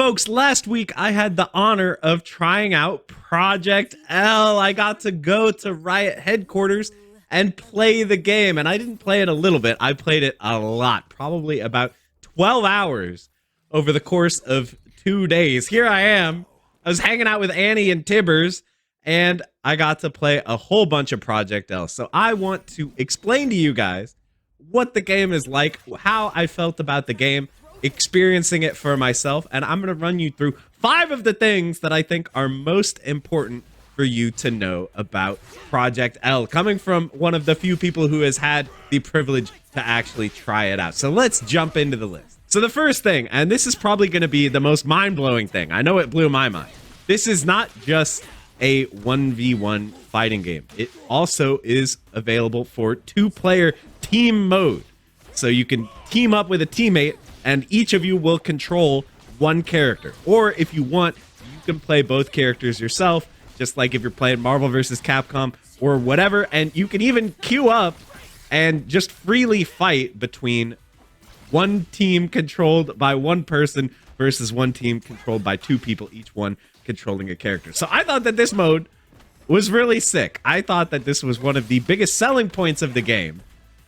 Folks, last week I had the honor of trying out Project L. I got to go to Riot headquarters and play the game. And I didn't play it a little bit. I played it a lot, probably about 12 hours over the course of 2 days. Here I am. I was hanging out with Annie and Tibbers, and I got to play a whole bunch of Project L. So I want to explain to you guys what the game is like, how I felt about the game, experiencing it for myself, and I'm going to run you through 5 of the things that I think are most important for you to know about Project L, coming from one of the few people who has had the privilege to actually try it out. So let's jump into the list. So the first thing, and this is probably going to be the most mind-blowing thing, I know it blew my mind. This is not just a 1v1 fighting game. It also is available for 2-player team mode. So you can team up with a teammate and each of you will control one character. Or if you want, you can play both characters yourself, just like if you're playing Marvel vs. Capcom or whatever. And you can even queue up and just freely fight between one team controlled by one person versus one team controlled by 2 people, each one controlling a character. So I thought that this mode was really sick. I thought that this was one of the biggest selling points of the game,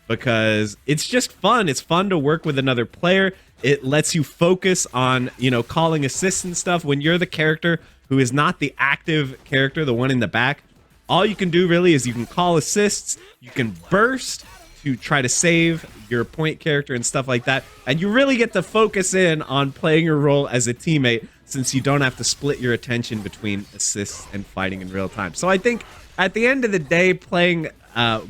because it's just fun. It's fun to work with another player. It lets you focus on, calling assists and stuff. When you're the character who is not the active character, the one in the back, all you can do really is you can call assists, you can burst to try to save your point character and stuff like that. And you really get to focus in on playing your role as a teammate, since you don't have to split your attention between assists and fighting in real time. So I think at the end of the day, playing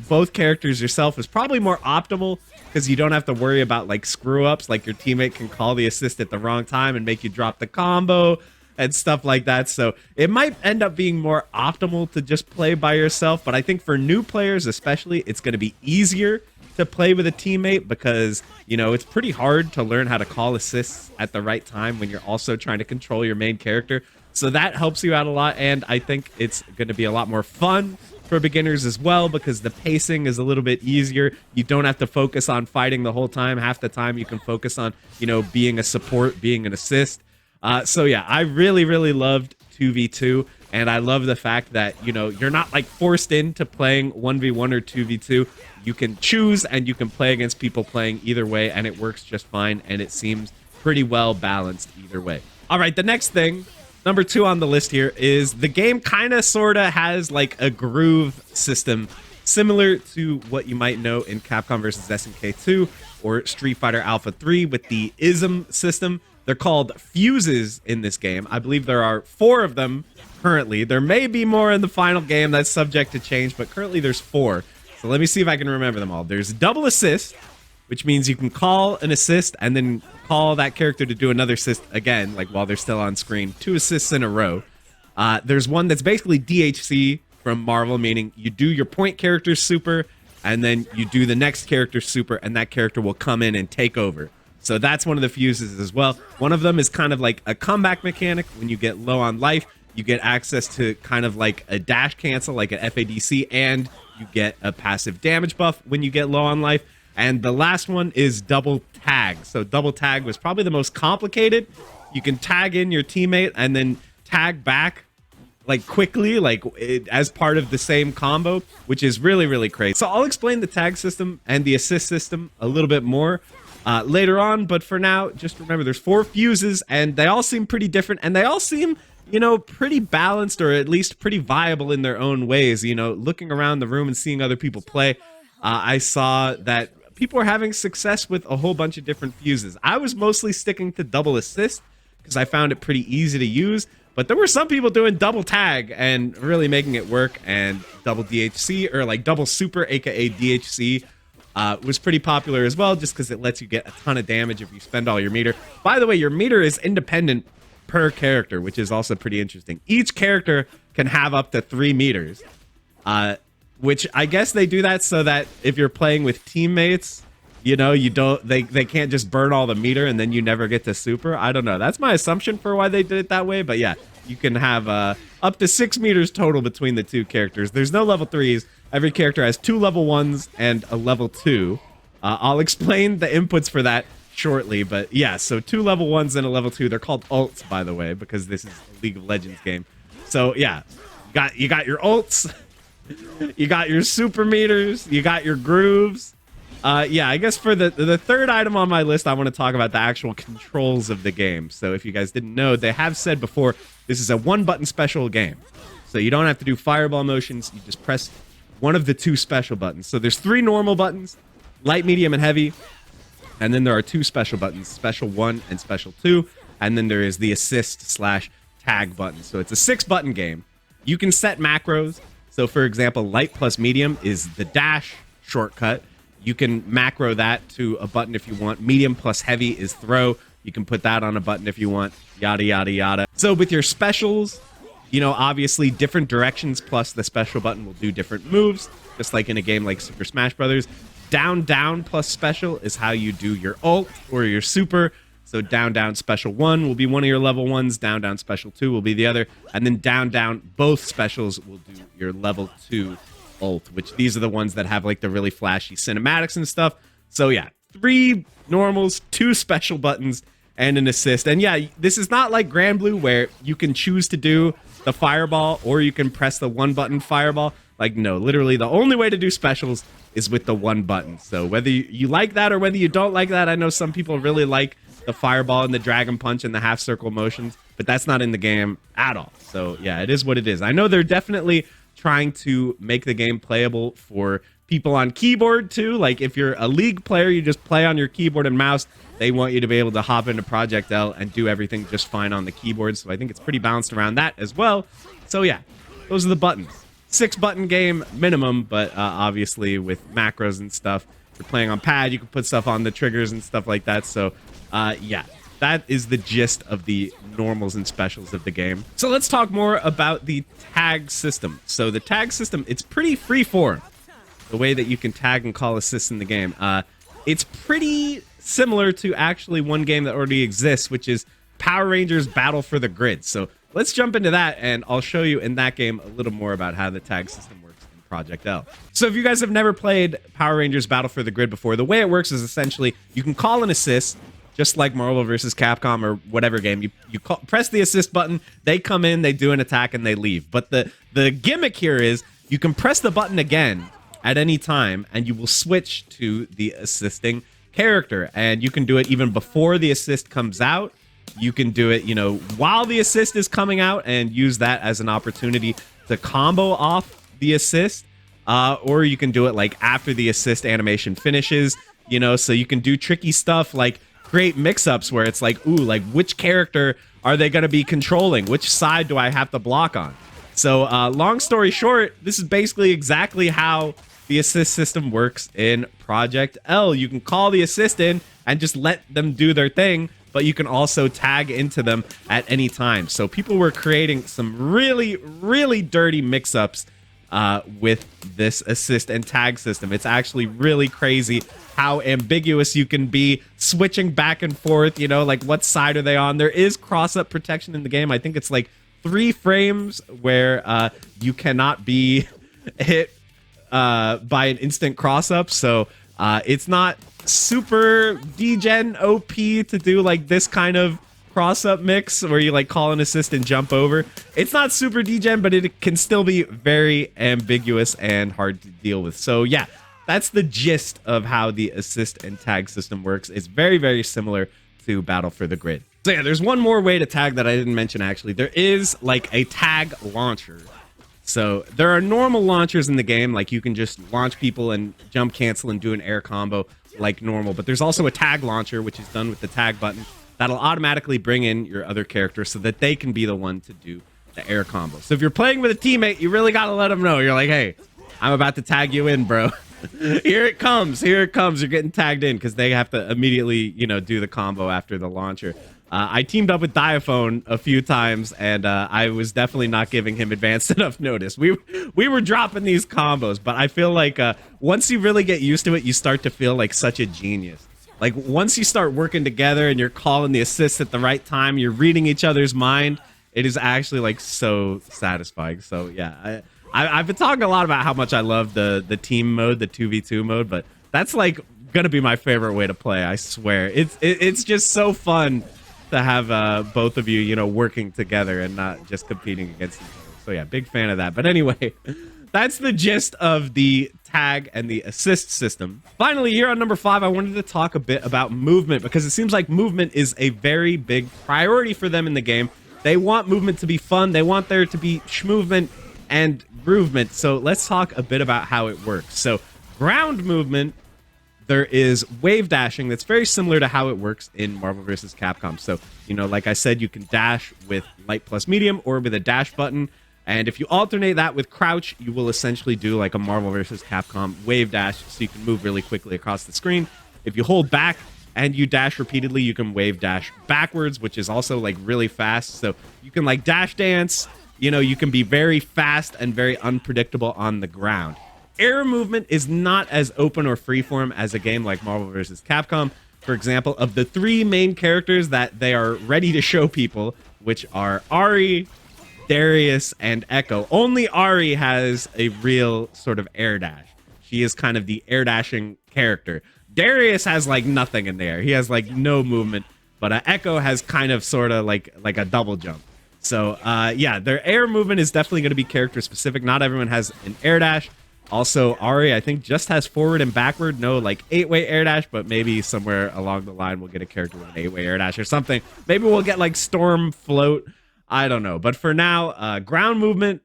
both characters yourself is probably more optimal, because you don't have to worry about like screw ups, like your teammate can call the assist at the wrong time and make you drop the combo and stuff like that. So it might end up being more optimal to just play by yourself. But I think for new players especially, it's going to be easier to play with a teammate, because it's pretty hard to learn how to call assists at the right time when you're also trying to control your main character. So that helps you out a lot, and I think it's going to be a lot more fun for beginners as well, because the pacing is a little bit easier. You don't have to focus on fighting the whole time. Half the time you can focus on, being a support, being an assist. So yeah, I really loved 2v2, and I love the fact that, you're not like forced into playing 1v1 or 2v2. You can choose, and you can play against people playing either way, and it works just fine, and it seems pretty well balanced either way. All right, the next thing, number 2 on the list here, is the game kind of sort of has like a groove system similar to what you might know in Capcom vs. SNK 2 or Street Fighter Alpha 3 with the ISM system. They're called fuses in this game. I believe there are 4 of them currently. There may be more in the final game. That's subject to change, but currently there's 4. So let me see if I can remember them all. There's double assist, which means you can call an assist and then call that character to do another assist again, like while they're still on screen. 2 assists in a row. There's one that's basically DHC from Marvel, meaning you do your point character's super, and then you do the next character's super, and that character will come in and take over. So that's one of the fuses as well. One of them is kind of like a comeback mechanic. When you get low on life, you get access to kind of like a dash cancel, like an FADC, and you get a passive damage buff when you get low on life. And the last one is double tag. So double tag was probably the most complicated. You can tag in your teammate and then tag back like quickly, as part of the same combo, which is really crazy. So I'll explain the tag system and the assist system a little bit more later on. But for now, just remember there's 4 fuses, and they all seem pretty different, and they all seem pretty balanced, or at least pretty viable in their own ways. Looking around the room and seeing other people play, I saw that people are having success with a whole bunch of different fuses. I was mostly sticking to double assist because I found it pretty easy to use, but there were some people doing double tag and really making it work, and double DHC, or like double super, aka DHC, was pretty popular as well, just because it lets you get a ton of damage if you spend all your meter. By the way, your meter is independent per character, which is also pretty interesting. Each character can have up to 3 meters, which I guess they do that so that if you're playing with teammates, they can't just burn all the meter and then you never get to super. I don't know. That's my assumption for why they did it that way. But yeah, you can have up to 6 meters total between the 2 characters. There's no level 3s. Every character has 2 level 1s and a level 2. I'll explain the inputs for that shortly. But yeah, so 2 level 1s and a level 2. They're called ults, by the way, because this is a League of Legends game. So yeah, you got your ults, you got your super meters, you got your grooves. Yeah, I guess for the third item on my list, I want to talk about the actual controls of the game. So if you guys didn't know, they have said before, this is a 1-button special game. So you don't have to do fireball motions. You just press one of the 2 special buttons. So there's 3 normal buttons, light, medium, and heavy. And then there are 2 special buttons, special 1 and special 2. And then there is the assist/tag button. So it's a 6-button game. You can set macros. So for example, light plus medium is the dash shortcut. You can macro that to a button if you want. Medium plus heavy is throw. You can put that on a button if you want. Yada, yada, yada. So with your specials, you know, obviously different directions plus the special button will do different moves. Just like in a game like Super Smash Brothers. Down, down plus special is how you do your ult or your super. So down, down special 1 will be one of your level 1s. Down, down special 2 will be the other. And then down, down, both specials will do your level 2 ult, which these are the ones that have like the really flashy cinematics and stuff. So yeah, 3 normals, 2 special buttons, and an assist. And yeah, this is not like Grand Blue where you can choose to do the fireball or you can press the 1-button fireball. Like, no, literally the only way to do specials is with the 1 button. So whether you like that or whether you don't like that, I know some people really like the fireball and the dragon punch and the half circle motions, but that's not in the game at all. So yeah, it is what it is. I know they're definitely trying to make the game playable for people on keyboard too. Like if you're a League player, you just play on your keyboard and mouse. They want you to be able to hop into Project L and do everything just fine on the keyboard. So I think it's pretty balanced around that as well. So yeah, those are the buttons. 6-button game minimum, but obviously with macros and stuff, if you're playing on pad, you can put stuff on the triggers and stuff like that. So yeah, that is the gist of the normals and specials of the game. So let's talk more about the tag system. So the tag system, it's pretty freeform, the way that you can tag and call assists in the game. It's pretty similar to actually one game that already exists, which is Power Rangers Battle for the Grid. So let's jump into that, and I'll show you in that game a little more about how the tag system works in Project L. So if you guys have never played Power Rangers Battle for the Grid before, the way it works is essentially you can call an assist, just like Marvel vs. Capcom or whatever game. You press the assist button, they come in, they do an attack, and they leave. But the gimmick here is you can press the button again at any time, and you will switch to the assisting character. And you can do it even before the assist comes out. You can do it, you know, while the assist is coming out and use that as an opportunity to combo off the assist. Or you can do it like after the assist animation finishes, you know, so you can do tricky stuff like create mix-ups where it's like, ooh, like which character are they going to be controlling? Which side do I have to block on? So long story short, this is basically exactly how the assist system works in Project L. You can call the assist in and just let them do their thing, but you can also tag into them at any time. So people were creating some really, really dirty mix-ups with this assist and tag system. It's actually really crazy how ambiguous you can be switching back and forth, you know, like what side are they on? There is cross-up protection in the game. I think it's like 3 frames where you cannot be hit by an instant cross-up. So it's not super degen OP to do like this kind of cross-up mix where you like call an assist and jump over. It's not super degen, but it can still be very ambiguous and hard to deal with. So yeah, that's the gist of how the assist and tag system works. It's very, very similar to Battle for the Grid. So yeah, there's one more way to tag that I didn't mention actually. There is like a tag launcher. So there are normal launchers in the game, like you can just launch people and jump cancel and do an air combo like normal. But there's also a tag launcher, which is done with the tag button, that'll automatically bring in your other character so that they can be the one to do the air combo. So if you're playing with a teammate, you really got to let them know. You're like, hey, I'm about to tag you in, bro. Here it comes. Here it comes. You're getting tagged in because they have to immediately, you know, do the combo after the launcher. I teamed up with Diaphone a few times, and I was definitely not giving him advanced enough notice. We were dropping these combos, but I feel like once you really get used to it, you start to feel like such a genius. Like once you start working together and you're calling the assists at the right time, you're reading each other's mind, it is actually like so satisfying. So yeah, I've been talking a lot about how much I love the team mode, the 2v2 mode, but that's like gonna be my favorite way to play. I swear, it's just so fun to have both of you, you know, working together and not just competing against each other. So yeah, big fan of that. But anyway, that's the gist of the tag and the assist system. Finally, here on number 5, I wanted to talk a bit about movement, because it seems like movement is a very big priority for them in the game. They want movement to be fun. They want there to be schmovement and groovement. So let's talk a bit about how it works. So ground movement, there is wave dashing that's very similar to how it works in Marvel vs. Capcom. So, you know, like I said, you can dash with light plus medium or with a dash button. And if you alternate that with crouch, you will essentially do like a Marvel vs. Capcom wave dash, so you can move really quickly across the screen. If you hold back and you dash repeatedly, you can wave dash backwards, which is also like really fast. So you can like dash dance, you know, you can be very fast and very unpredictable on the ground. Air movement is not as open or freeform as a game like Marvel vs. Capcom. For example, of the 3 main characters that they are ready to show people, which are Ahri, Darius, and Ekko, only Ahri has a real sort of air dash. She is kind of the air dashing character. Darius has like nothing in there. He has like no movement, but Ekko has kind of sort of like a double jump. So yeah, their air movement is definitely going to be character specific. Not everyone has an air dash. Also, Ahri, I think, just has forward and backward. No, like 8-way air dash, but maybe somewhere along the line we'll get a character with an 8-way air dash or something. Maybe we'll get like Storm Float. I don't know. But for now, ground movement,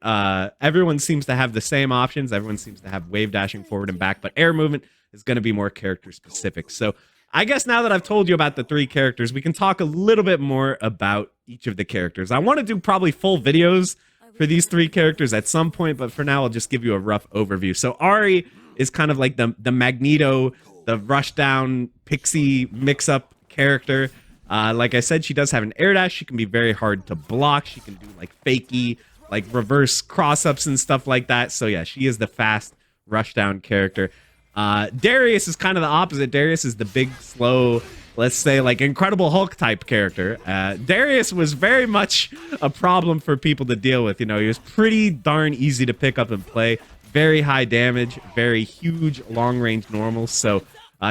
everyone seems to have the same options. Everyone seems to have wave dashing forward and back, but air movement is going to be more character specific. So I guess now that I've told you about the 3 characters, we can talk a little bit more about each of the characters. I want to do probably full videos for these 3 characters at some point, but for now I'll just give you a rough overview. So Ahri is kind of like the Magneto, the rushdown pixie mix-up character. Like I said, she does have an air dash. She can be very hard to block. She can do like fakey, like reverse cross-ups and stuff like that. So yeah, she is the fast rushdown character. Darius is kind of the opposite. Darius is the big, slow, let's say like Incredible Hulk type character. Darius was very much a problem for people to deal with. You know, he was pretty darn easy to pick up and play. Very high damage, very huge long range normals. So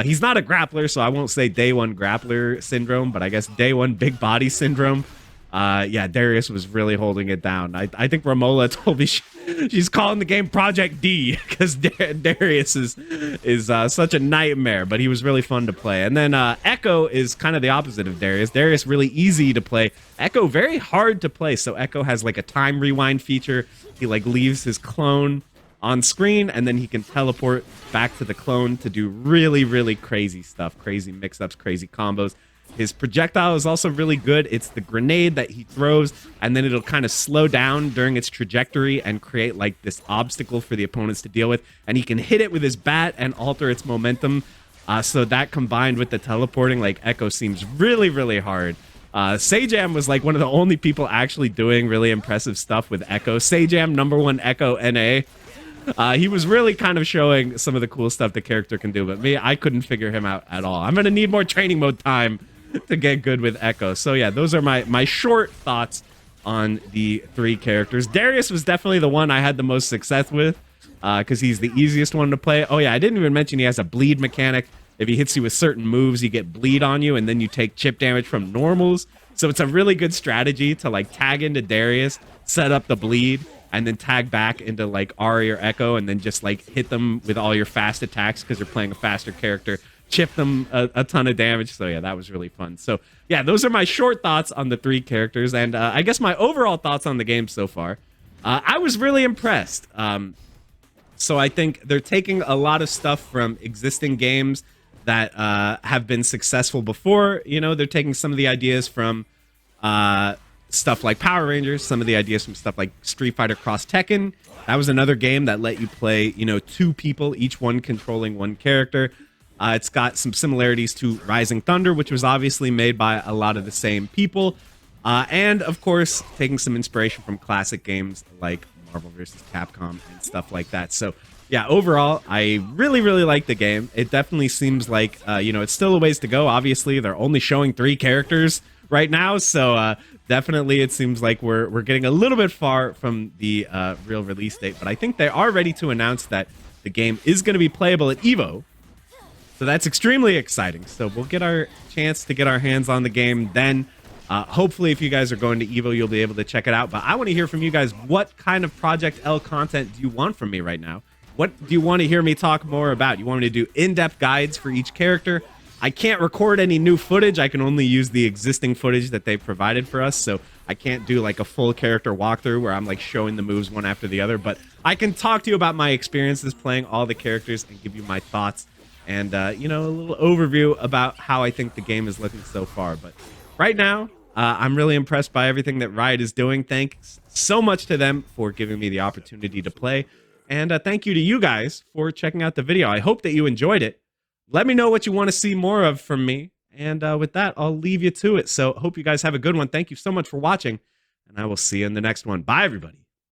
he's not a grappler, so I won't say day 1 grappler syndrome, but I guess day 1 big body syndrome. Yeah, Darius was really holding it down. I think Romola told me she's calling the game Project D because Darius is such a nightmare, but he was really fun to play. And then Ekko is kind of the opposite of Darius. Darius really easy to play. Ekko very hard to play. So Ekko has like a time rewind feature. He like leaves his clone on screen and then he can teleport back to the clone to do really, really crazy stuff, crazy mix-ups, crazy combos. His projectile is also really good. It's the grenade that he throws, and then it'll kind of slow down during its trajectory and create like this obstacle for the opponents to deal with. And he can hit it with his bat and alter its momentum. So that combined with the teleporting, like Ekko seems really, really hard. Sajam was like one of the only people actually doing really impressive stuff with Ekko. Sajam, #1 Ekko NA. He was really kind of showing some of the cool stuff the character can do, but me, I couldn't figure him out at all. I'm going to need more training mode time to get good with Ekko. So yeah, those are my short thoughts on the 3 characters. Darius was definitely the one I had the most success with because he's the easiest one to play. Oh yeah, I didn't even mention he has a bleed mechanic. If he hits you with certain moves, you get bleed on you, and then you take chip damage from normals. So it's a really good strategy to like tag into Darius, set up the bleed, and then tag back into like Ahri or Ekko, and then just like hit them with all your fast attacks because you're playing a faster character. Chip them a ton of damage. So yeah, that was really fun. So yeah, those are my short thoughts on the 3 characters, and I guess my overall thoughts on the game so far. I was really impressed. So I think they're taking a lot of stuff from existing games that have been successful before. You know, they're taking some of the ideas from stuff like Power Rangers, some of the ideas from stuff like Street Fighter Cross Tekken. That was another game that let you play, you know, 2 people, each one controlling 1 character. It's got some similarities to Rising Thunder, which was obviously made by a lot of the same people. And, of course, taking some inspiration from classic games like Marvel vs. Capcom and stuff like that. So, yeah, overall, I really, really like the game. It definitely seems like, you know, it's still a ways to go. Obviously, they're only showing 3 characters right now. So, definitely, it seems like we're getting a little bit far from the real release date. But I think they are ready to announce that the game is going to be playable at EVO. So that's extremely exciting. So we'll get our chance to get our hands on the game then. Hopefully, if you guys are going to Evo, you'll be able to check it out. But I want to hear from you guys. What kind of Project L content do you want from me right now? What do you want to hear me talk more about? You want me to do in-depth guides for each character? I can't record any new footage. I can only use the existing footage that they provided for us. So I can't do like a full character walkthrough where I'm like showing the moves one after the other. But I can talk to you about my experiences playing all the characters and give you my thoughts and, you know, a little overview about how I think the game is looking so far. But right now, I'm really impressed by everything that Riot is doing. Thanks so much to them for giving me the opportunity to play. And thank you to you guys for checking out the video. I hope that you enjoyed it. Let me know what you want to see more of from me. And with that, I'll leave you to it. So hope you guys have a good one. Thank you so much for watching. And I will see you in the next one. Bye, everybody.